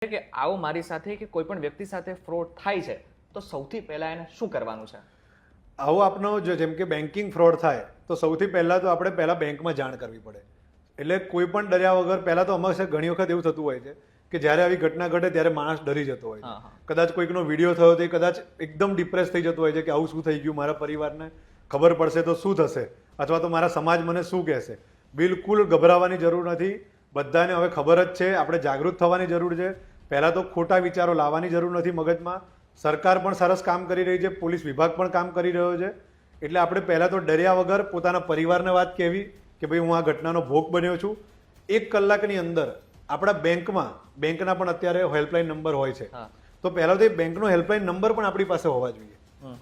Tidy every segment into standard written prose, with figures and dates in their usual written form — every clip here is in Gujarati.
કે આવો મારી સાથે કે કોઈ પણ વ્યક્તિ સાથે ફ્રોડ થાય છે તો સૌથી પહેલા એને શું કરવાનું છે? આવો આપનો જેમ કે બેન્કિંગ ફ્રોડ થાય તો સૌથી પહેલાં તો આપણે પહેલાં બેંકમાં જાણ કરવી પડે. એટલે કોઈ પણ ડર્યા વગર પહેલાં તો અમારે ઘણી વખત એવું થતું હોય છે કે જ્યારે આવી ઘટના ઘટે ત્યારે માણસ ડરી જતો હોય છે. કદાચ કોઈકનો વિડીયો થયો તો કદાચ એકદમ ડિપ્રેસ થઈ જતો હોય છે કે આવું શું થઈ ગયું, મારા પરિવારને ખબર પડશે તો શું થશે, અથવા તો મારા સમાજ મને શું કહેશે. બિલકુલ ગભરાવાની જરૂર નથી. બધાને હવે ખબર જ છે, આપણે જાગૃત થવાની જરૂર છે. પહેલાં તો ખોટા વિચારો લાવવાની જરૂર નથી મગજમાં. સરકાર પણ સરસ કામ કરી રહી છે, પોલીસ વિભાગ પણ કામ કરી રહ્યો છે. એટલે આપણે પહેલાં તો ડર્યા વગર પોતાના પરિવારને વાત કહેવી કે ભાઈ હું આ ઘટનાનો ભોગ બન્યો છું. 1 કલાકની અંદર આપણા બેંકના પણ અત્યારે હેલ્પલાઇન નંબર હોય છે. તો પહેલાં તો એ બેંકનો હેલ્પલાઇન નંબર પણ આપણી પાસે હોવા જોઈએ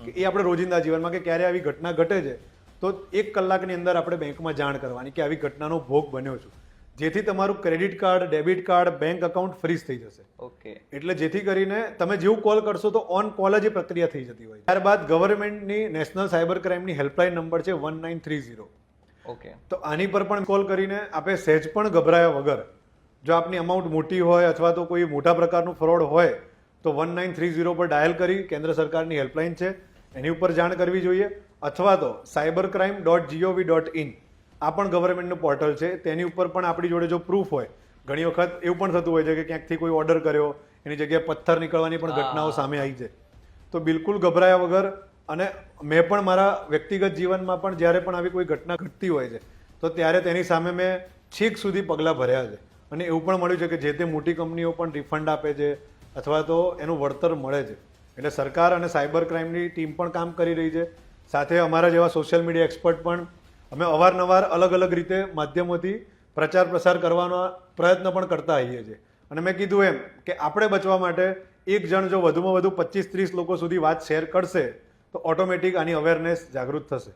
કે એ આપણે રોજિંદા જીવનમાં કે ક્યારે આવી ઘટના ઘટે છે તો 1 કલાકની અંદર આપણે બેંકમાં જાણ કરવાની કે આવી ઘટનાનો ભોગ બન્યો છું. જેથી તમારું credit card, debit card, bank account freeze થઈ જશે. ઓકે. એટલે જેથી કરીને તમે જેવું કોલ કરશો તો ઓન કોલ જ એ પ્રક્રિયા થઈ જતી હોય. ત્યારબાદ ગવર્મેન્ટની નેશનલ સાયબર ક્રાઇમની હેલ્પલાઇન નંબર છે 1930. ઓકે. તો આની પર પણ કોલ કરીને આપણે સહેજ પણ ગભરાયા વગર, જો આપની અમાઉન્ટ મોટી હોય અથવા તો કોઈ મોટા પ્રકારનું ફ્રોડ હોય તો 1930 પર ડાયલ કરી કેન્દ્ર સરકારની હેલ્પલાઇન છે એની ઉપર જાણ કરવી જોઈએ. અથવા તો cybercrime.gov.in આ પણ ગવર્મેન્ટનું પોર્ટલ છે, તેની ઉપર પણ આપણી જોડે જો પ્રૂફ હોય. ઘણી વખત એવું પણ થતું હોય છે કે ક્યાંકથી કોઈ ઓર્ડર કર્યો એની જગ્યાએ પથ્થર નીકળવાની પણ ઘટનાઓ સામે આવી છે. તો બિલકુલ ગભરાયા વગર, અને મેં પણ મારા વ્યક્તિગત જીવનમાં પણ જ્યારે પણ આવી કોઈ ઘટના ઘટતી હોય છે તો ત્યારે તેની સામે મેં છેક સુધી પગલાં ભર્યા છે. અને એવું પણ મળ્યું છે કે જે તે મોટી કંપનીઓ પણ રિફંડ આપે છે અથવા તો એનું વળતર મળે છે. એટલે સરકાર અને સાયબર ક્રાઇમની ટીમ પણ કામ કરી રહી છે. સાથે અમારા જેવા સોશિયલ મીડિયા એક્સપર્ટ પણ અમે અવારનવાર અલગ અલગ રીતે માધ્યમોથી પ્રચાર પ્રસાર કરવાનો પ્રયત્ન પણ કરતા આવીએ છીએ. અને મેં કીધું એમ કે આપણે બચવા માટે એક જણ જો વધુમાં વધુ 25-30 લોકો સુધી વાત શેર કરશે તો ઓટોમેટિક આની અવેરનેસ જાગૃત થશે.